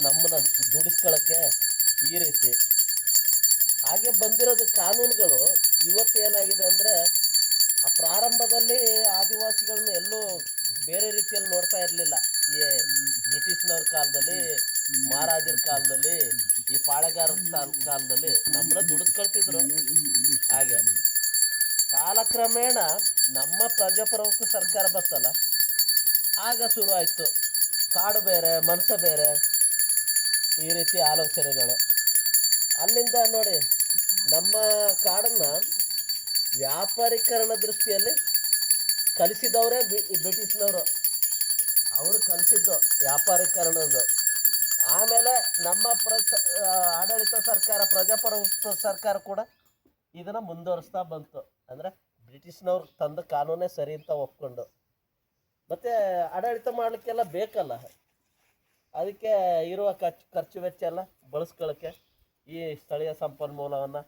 ನಮ್ಮನ್ನ ದುಡಿಸ್ಕೊಳ್ಳೋಕ್ಕೆ ಈ ರೀತಿ ಹಾಗೆ ಬಂದಿರೋದು ಕಾನೂನುಗಳು ಇವತ್ತು ಏನಾಗಿದೆ ಅಂದರೆ ಆ ಪ್ರಾರಂಭದಲ್ಲಿ ಆದಿವಾಸಿಗಳನ್ನ ಎಲ್ಲೂ ಬೇರೆ ರೀತಿಯಲ್ಲಿ ನೋಡ್ತಾ ಇರಲಿಲ್ಲ. ಈ ಬ್ರಿಟಿಷ್ನವ್ರ ಕಾಲದಲ್ಲಿ, ಮಹಾರಾಜರ ಕಾಲದಲ್ಲಿ, ಈ ಪಾಳೆಗಾರರ ಕಾಲದಲ್ಲಿ ನಮ್ಮನ್ನ ದುಡಿಸ್ಕೊಳ್ತಿದ್ರು. ಹಾಗೆ ಕಾಲಕ್ರಮೇಣ ನಮ್ಮ ಪ್ರಜಾಪ್ರಭುತ್ವ ಸರ್ಕಾರ ಬರ್ತಲ್ಲ, ಆಗ ಶುರು ಆಯಿತು ಕಾಡು ಬೇರೆ ಮನಸ್ಸು ಬೇರೆ ಈ ರೀತಿ ಆಲೋಚನೆಗಳು. ಅಲ್ಲಿಂದ ನೋಡಿ ನಮ್ಮ ಕಾಡನ್ನು ವ್ಯಾಪಾರೀಕರಣ ದೃಷ್ಟಿಯಲ್ಲಿ ಕಲಿಸಿದವರೇ ಬ್ರಿಟಿಷ್ನವರು. ಅವರು ಕಲಿಸಿದ್ದು ವ್ಯಾಪಾರೀಕರಣದ್ದು. ಆಮೇಲೆ ನಮ್ಮ ಆಡಳಿತ ಸರ್ಕಾರ, ಪ್ರಜಾಪ್ರಭುತ್ವ ಸರ್ಕಾರ ಕೂಡ ಇದನ್ನು ಮುಂದುವರಿಸ್ತಾ ಬಂತು. ಅಂದರೆ ಬ್ರಿಟಿಷ್ನವ್ರು ತಂದ ಕಾನೂನೇ ಸರಿ ಅಂತ ಒಪ್ಕೊಂಡು, ಮತ್ತು ಆಡಳಿತ ಮಾಡಲಿಕ್ಕೆಲ್ಲ ಬೇಕಲ್ಲ, ಅದಕ್ಕೆ ಇರುವ ಖರ್ಚು ವೆಚ್ಚ ಎಲ್ಲ ಬಳಸ್ಕೊಳ್ಳೋಕ್ಕೆ ಈ ಸ್ಥಳೀಯ ಸಂಪನ್ಮೂಲವನ್ನು